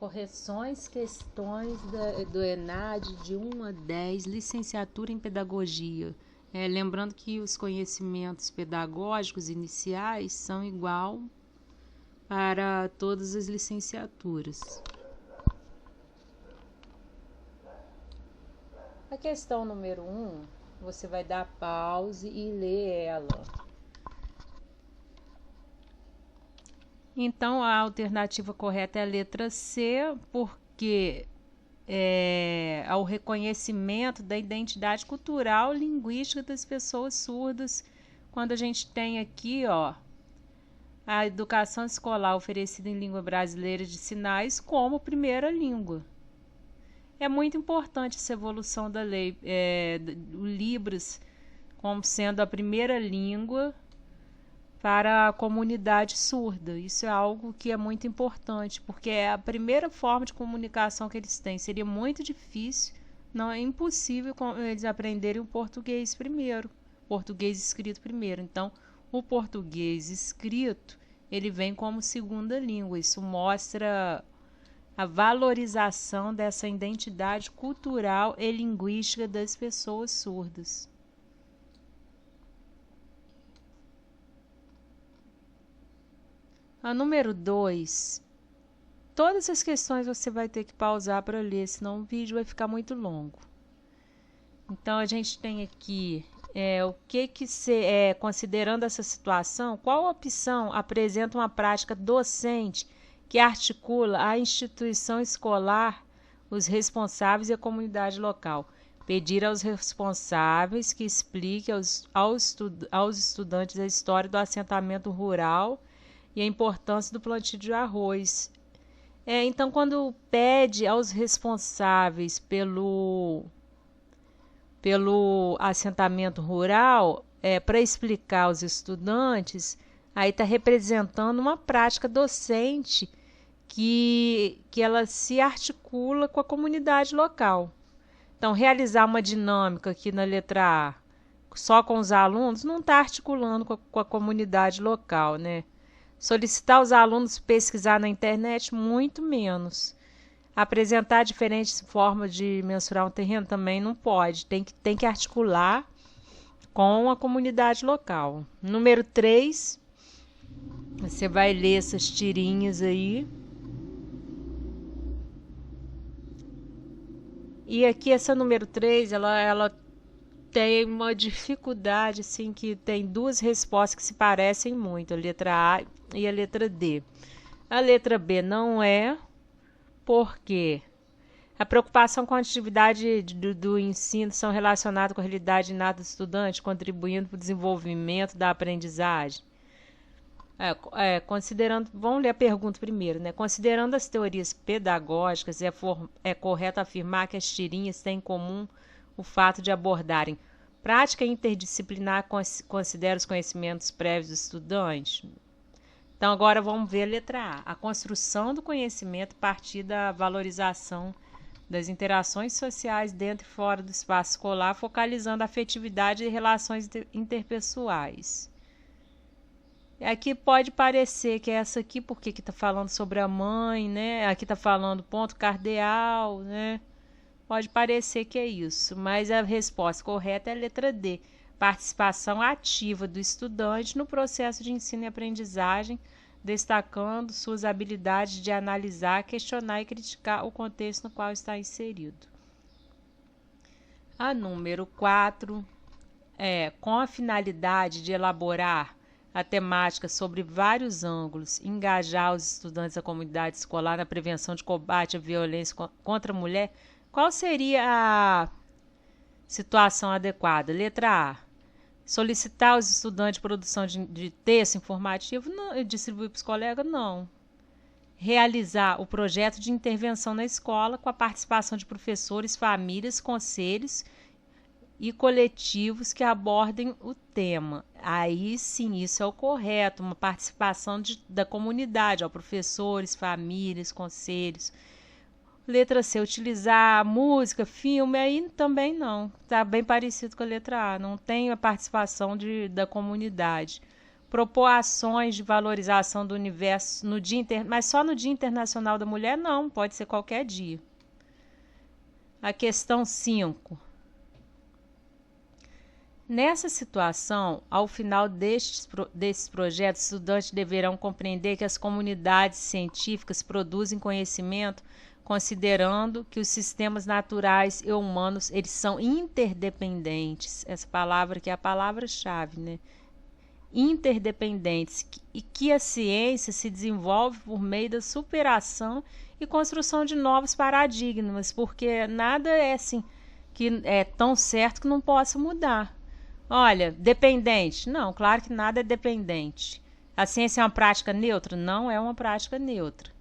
Correções, questões do ENAD de 1 a 10, licenciatura em pedagogia. Lembrando que os conhecimentos pedagógicos iniciais são igual para todas as licenciaturas. A questão número 1, você vai dar pause e ler ela. Então, a alternativa correta é a letra C, porque é o reconhecimento da identidade cultural linguística das pessoas surdas. Quando a gente tem aqui, a educação escolar oferecida em língua brasileira de sinais como primeira língua. É muito importante essa evolução da lei, o Libras como sendo a primeira língua para a comunidade surda. Isso é algo que é muito importante, porque é a primeira forma de comunicação que eles têm. Seria muito difícil, não é impossível eles aprenderem o português primeiro, português escrito primeiro. Então, o português escrito, ele vem como segunda língua. Isso mostra a valorização dessa identidade cultural e linguística das pessoas surdas. A número 2, todas as questões você vai ter que pausar para ler, senão o vídeo vai ficar muito longo. Então, a gente tem aqui, considerando essa situação, qual opção apresenta uma prática docente que articula a instituição escolar, os responsáveis e a comunidade local? Pedir aos responsáveis que expliquem aos estudantes a história do assentamento rural e a importância do plantio de arroz. Então, quando pede aos responsáveis pelo assentamento rural, para explicar aos estudantes, aí está representando uma prática docente que ela se articula com a comunidade local. Então, realizar uma dinâmica aqui na letra A, só com os alunos, não está articulando com a comunidade local, né? Solicitar aos alunos pesquisar na internet, muito menos. Apresentar diferentes formas de mensurar um terreno também não pode. Tem que articular com a comunidade local. Número 3, você vai ler essas tirinhas aí. E aqui essa número 3, ela tem uma dificuldade, assim, que tem duas respostas que se parecem muito, a letra A e a letra D. A letra B não é, porque a preocupação com a atividade do ensino são relacionadas com a realidade inata do estudante, contribuindo para o desenvolvimento da aprendizagem. Considerando, vamos ler a pergunta primeiro, né? Considerando as teorias pedagógicas, é correto afirmar que as tirinhas têm em comum o fato de abordarem prática interdisciplinar, considera os conhecimentos prévios do estudante. Então, agora vamos ver a letra A. A construção do conhecimento a partir da valorização das interações sociais dentro e fora do espaço escolar, focalizando a afetividade e relações interpessoais. Aqui pode parecer que é essa aqui, porque aqui está falando sobre a mãe, né? Aqui está falando ponto cardeal, né? Pode parecer que é isso, mas a resposta correta é a letra D. Participação ativa do estudante no processo de ensino e aprendizagem, destacando suas habilidades de analisar, questionar e criticar o contexto no qual está inserido. A número 4 com a finalidade de elaborar a temática sobre vários ângulos, engajar os estudantes da comunidade escolar na prevenção de combate à violência contra a mulher. Qual seria a situação adequada? Letra A. Solicitar aos estudantes produção de texto informativo e distribuir para os colegas? Não. Realizar o projeto de intervenção na escola com a participação de professores, famílias, conselhos e coletivos que abordem o tema. Aí sim, isso é o correto, uma participação da comunidade, professores, famílias, conselhos. Letra C, utilizar música, filme, aí também não. Está bem parecido com a letra A, não tem a participação da comunidade. propor ações de valorização do universo no mas só no Dia Internacional da Mulher não, pode ser qualquer dia. A questão 5. Nessa situação, ao final desses projetos, os estudantes deverão compreender que as comunidades científicas produzem conhecimento considerando que os sistemas naturais e humanos eles são interdependentes. Essa palavra aqui é a palavra-chave, né? Interdependentes, e que a ciência se desenvolve por meio da superação e construção de novos paradigmas, porque nada é assim que é tão certo que não possa mudar. Olha, dependente. Não, claro que nada é dependente. A ciência é uma prática neutra? Não é uma prática neutra.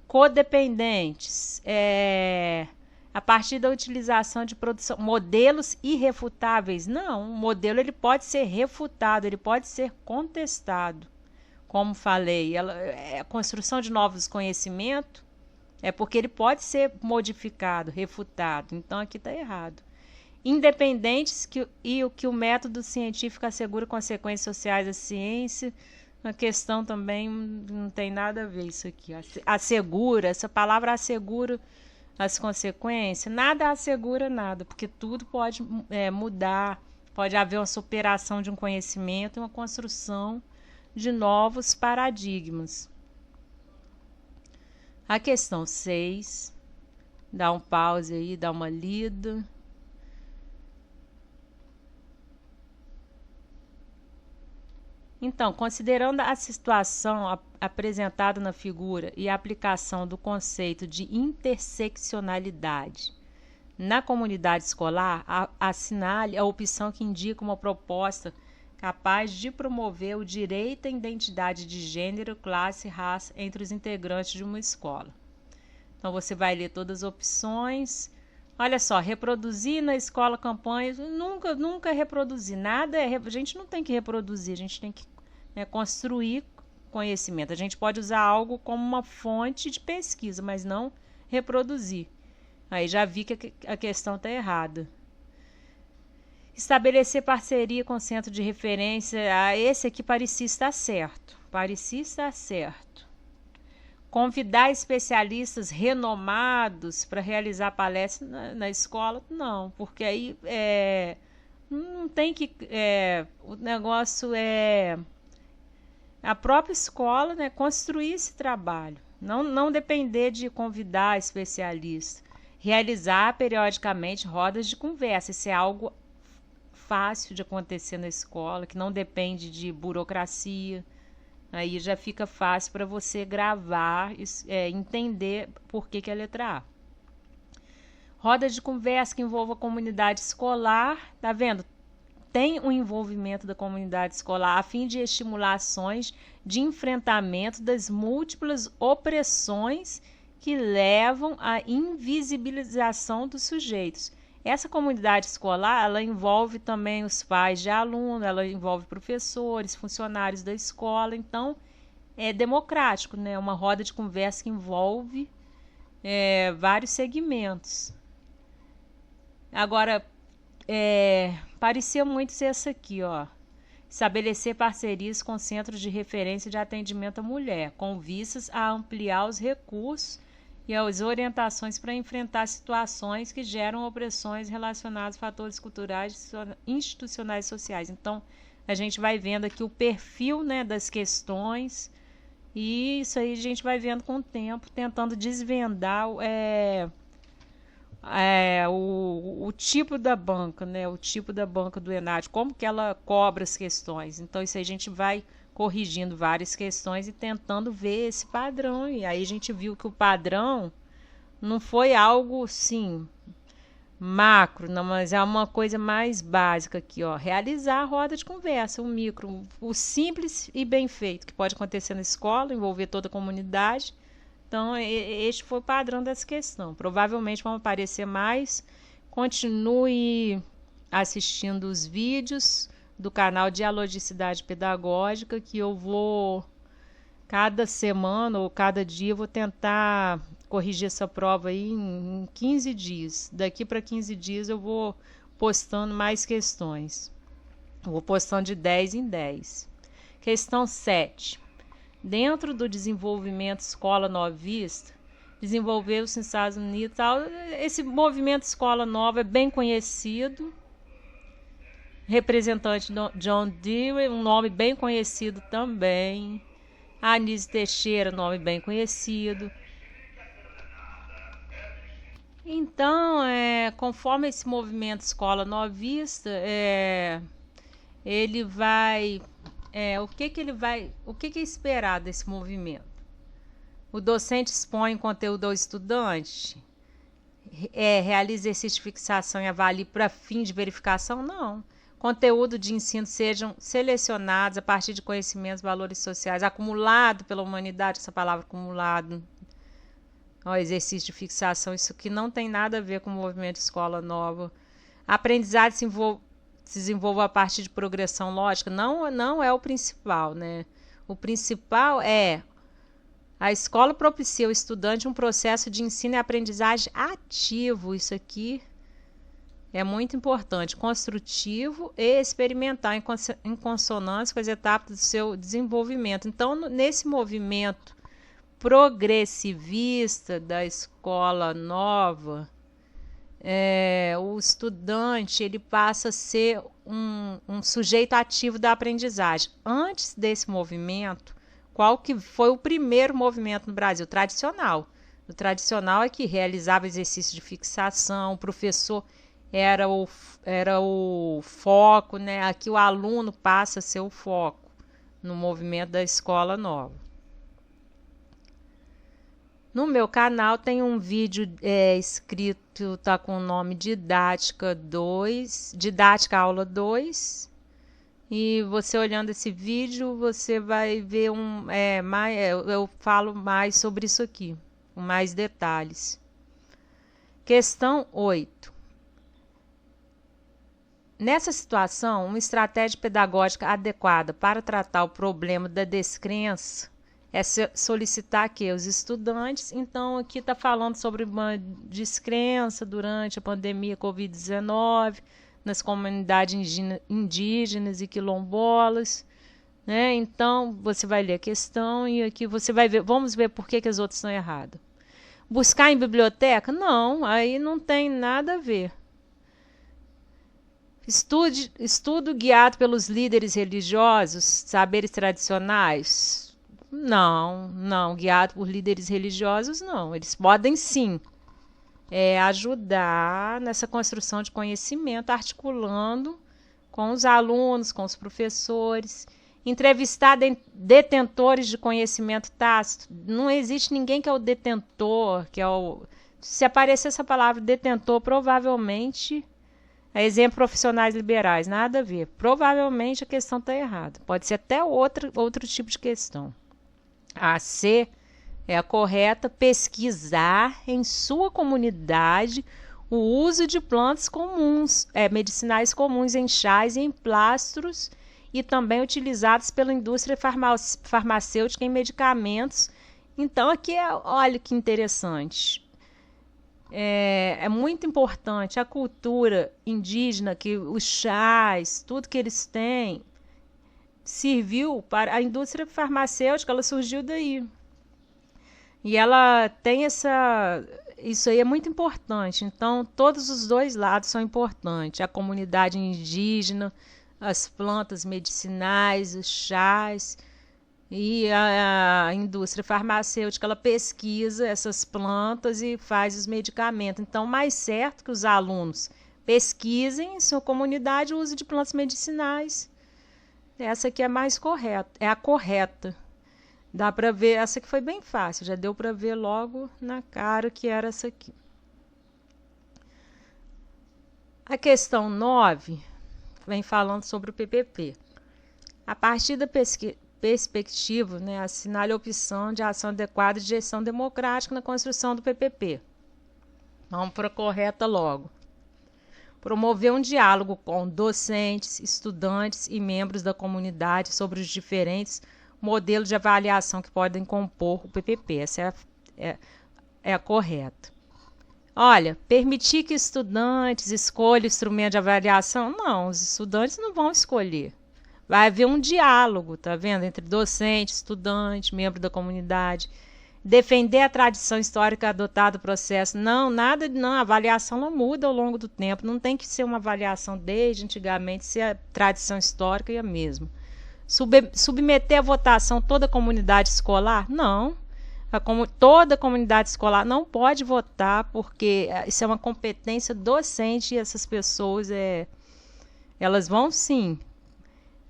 Codependentes, a partir da utilização de produção, modelos irrefutáveis. Não, um modelo ele pode ser refutado, ele pode ser contestado. Como falei, a construção de novos conhecimentos é porque ele pode ser modificado, refutado. Então aqui está errado. Independentes e o que o método científico assegura consequências sociais da ciência. A questão também não tem nada a ver isso aqui. Assegura, essa palavra assegura as consequências. Nada assegura nada, porque tudo pode mudar. Pode haver uma superação de um conhecimento e uma construção de novos paradigmas. A questão 6. Dá um pause aí, dá uma lida. Então, considerando a situação apresentada na figura e a aplicação do conceito de interseccionalidade na comunidade escolar, assinale a opção que indica uma proposta capaz de promover o direito à identidade de gênero, classe e raça entre os integrantes de uma escola. Então, você vai ler todas as opções. Olha só, reproduzir na escola campanhas, nunca reproduzir, nada a gente não tem que reproduzir, a gente tem que construir conhecimento. A gente pode usar algo como uma fonte de pesquisa, mas não reproduzir. Aí já vi que a questão está errada. Estabelecer parceria com o centro de referência, esse aqui parecia estar certo. Convidar especialistas renomados para realizar palestras na escola? Não, porque aí não tem que... o negócio é a própria escola, né, construir esse trabalho. Não depender de convidar especialistas. Realizar periodicamente rodas de conversa. Isso é algo fácil de acontecer na escola, que não depende de burocracia. Aí já fica fácil para você gravar, entender por que é a letra A. Rodas de conversa que envolva a comunidade escolar, tá vendo? Tem um envolvimento da comunidade escolar a fim de estimular ações de enfrentamento das múltiplas opressões que levam à invisibilização dos sujeitos. Essa comunidade escolar, ela envolve também os pais de aluno, ela envolve professores, funcionários da escola, então é democrático, né? Uma roda de conversa que envolve vários segmentos. Agora, parecia muito ser essa aqui, ó. Estabelecer parcerias com centros de referência de atendimento à mulher, com vistas a ampliar os recursos e as orientações para enfrentar situações que geram opressões relacionadas a fatores culturais, institucionais e sociais. Então, a gente vai vendo aqui o perfil, né, das questões, e isso aí a gente vai vendo com o tempo, tentando desvendar o tipo da banca, né, o tipo da banca do ENAD, como que ela cobra as questões. Então, isso aí a gente vai corrigindo várias questões e tentando ver esse padrão. E aí a gente viu que o padrão não foi algo, sim, macro, não, mas é uma coisa mais básica aqui, ó. Realizar a roda de conversa, o micro, o simples e bem feito, que pode acontecer na escola, envolver toda a comunidade. Então, este foi o padrão dessa questão. Provavelmente vão aparecer mais. Continue assistindo os vídeos do canal Dialogicidade Pedagógica, que eu vou, cada semana ou cada dia, eu vou tentar corrigir essa prova aí em 15 dias. Daqui para 15 dias eu vou postando mais questões. Eu vou postando de 10 em 10. Questão 7. Dentro do desenvolvimento Escola Novista, desenvolveu-se nos Estados Unidos. Esse movimento Escola Nova é bem conhecido. Representante John Dewey, um nome bem conhecido também. Anísio Teixeira, nome bem conhecido. Então, conforme esse movimento Escola Novista, ele vai... o que é esperado desse movimento? O docente expõe conteúdo ao estudante? Realiza exercício de fixação e avalie para fim de verificação? Não. Conteúdo de ensino sejam selecionados a partir de conhecimentos, valores sociais, acumulado pela humanidade, essa palavra acumulado, exercício de fixação, isso aqui não tem nada a ver com o movimento Escola Nova. A aprendizagem se desenvolve a partir de progressão lógica, não é o principal, né? O principal é a escola propicia ao estudante um processo de ensino e aprendizagem ativo, isso aqui é muito importante, construtivo e experimental, em consonância com as etapas do seu desenvolvimento. Então, nesse movimento progressivista da Escola Nova, o estudante ele passa a ser um sujeito ativo da aprendizagem. Antes desse movimento, qual que foi o primeiro movimento no Brasil? Tradicional. O tradicional é que realizava exercício de fixação, o professor era o foco, né? Aqui o aluno passa a ser o foco no movimento da Escola Nova. No meu canal tem um vídeo escrito, tá com o nome Didática Aula 2. E você olhando esse vídeo, você vai ver eu falo mais sobre isso aqui, com mais detalhes. Questão 8. Nessa situação, uma estratégia pedagógica adequada para tratar o problema da descrença é solicitar que os estudantes, então aqui está falando sobre uma descrença durante a pandemia Covid-19, nas comunidades indígenas e quilombolas, né? Então, você vai ler a questão e aqui você vai ver, vamos ver por que as outras estão erradas. Buscar em biblioteca? Não, aí não tem nada a ver. Estudo guiado pelos líderes religiosos, saberes tradicionais? Não, guiado por líderes religiosos não. Eles podem sim ajudar nessa construção de conhecimento, articulando com os alunos, com os professores. Entrevistar detentores de conhecimento tácito. Não existe ninguém que é o detentor, se aparecer essa palavra detentor, provavelmente... exemplo, profissionais liberais, nada a ver. Provavelmente a questão está errada. Pode ser até outro tipo de questão. A C é a correta. Pesquisar em sua comunidade o uso de plantas comuns, medicinais comuns em chás e em plastros e também utilizados pela indústria farmacêutica em medicamentos. Então, aqui olha que interessante. É muito importante a cultura indígena, que os chás, tudo que eles têm, serviu para a indústria farmacêutica, ela surgiu daí. E ela tem isso aí é muito importante. Então, todos os dois lados são importantes. A comunidade indígena, as plantas medicinais, os chás... E a indústria farmacêutica, ela pesquisa essas plantas e faz os medicamentos. Então, mais certo que os alunos pesquisem em sua comunidade o uso de plantas medicinais. Essa aqui é mais correta, é a correta. Dá para ver, essa aqui foi bem fácil, já deu para ver logo na cara que era essa aqui. A questão 9 vem falando sobre o PPP. A partir da perspectiva, assinale a opção de ação adequada de gestão democrática na construção do PPP. Vamos para a correta logo. Promover um diálogo com docentes, estudantes e membros da comunidade sobre os diferentes modelos de avaliação que podem compor o PPP. Essa é a correta. Olha, permitir que estudantes escolham o instrumento de avaliação? Não, os estudantes não vão escolher. Vai haver um diálogo, tá vendo? Entre docente, estudante, membro da comunidade. Defender a tradição histórica adotada no processo. Não, nada, não, a avaliação não muda ao longo do tempo. Não tem que ser uma avaliação desde antigamente, se a tradição histórica é a mesma. Submeter à votação toda a comunidade escolar? Não. Toda a comunidade escolar não pode votar, porque isso é uma competência docente e essas pessoas elas vão sim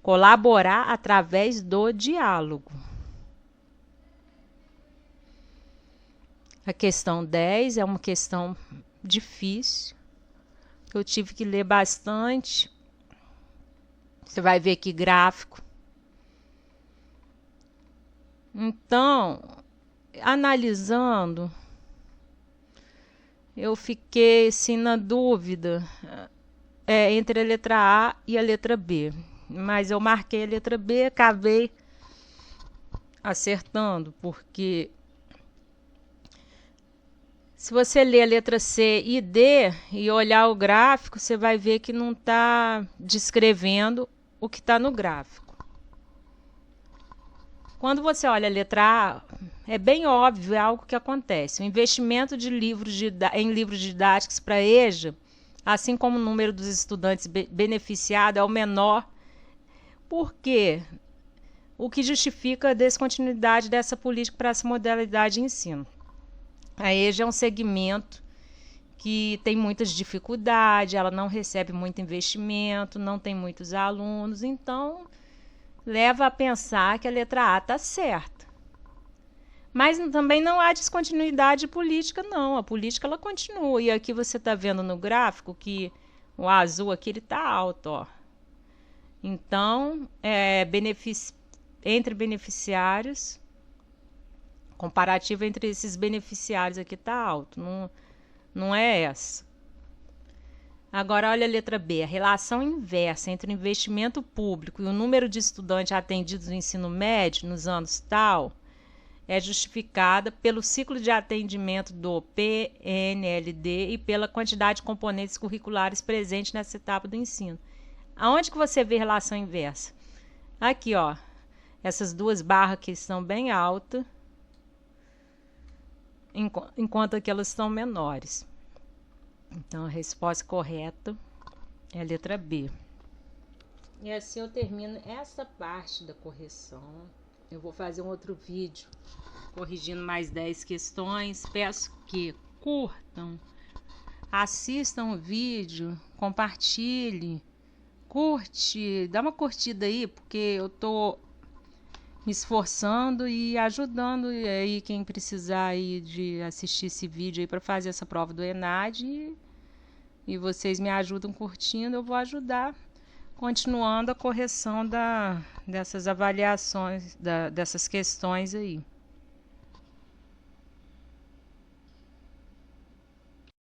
colaborar através do diálogo. A questão 10 é uma questão difícil, que eu tive que ler bastante. Você vai ver aqui gráfico. Então, analisando, eu fiquei assim na dúvida entre a letra A e a letra B. Mas eu marquei a letra B, acabei acertando, porque se você ler a letra C e D e olhar o gráfico, você vai ver que não está descrevendo o que está no gráfico. Quando você olha a letra A, é bem óbvio, é algo que acontece. O investimento em livros didáticos para a EJA, assim como o número dos estudantes beneficiados, é o menor. Por quê? O que justifica a descontinuidade dessa política para essa modalidade de ensino. A EJA é um segmento que tem muitas dificuldades, ela não recebe muito investimento, não tem muitos alunos, então leva a pensar que a letra A está certa. Mas também não há descontinuidade política, não. A política ela continua. E aqui você está vendo no gráfico que o azul aqui está alto, ó. Então, entre beneficiários, comparativo entre esses beneficiários aqui está alto. Não é essa. Agora, olha a letra B. A relação inversa entre o investimento público e o número de estudantes atendidos no ensino médio nos anos tal é justificada pelo ciclo de atendimento do PNLD e pela quantidade de componentes curriculares presentes nessa etapa do ensino. Aonde que você vê relação inversa? Aqui, ó. Essas duas barras aqui estão bem altas, enquanto aqui elas estão menores. Então, a resposta correta é a letra B. E assim eu termino essa parte da correção. Eu vou fazer um outro vídeo corrigindo mais 10 questões. Peço que curtam, assistam o vídeo, compartilhe, curte, dá uma curtida aí, porque eu tô me esforçando e ajudando aí quem precisar aí de assistir esse vídeo aí para fazer essa prova do ENAD e vocês me ajudam curtindo, eu vou ajudar continuando a correção dessas avaliações, dessas questões aí.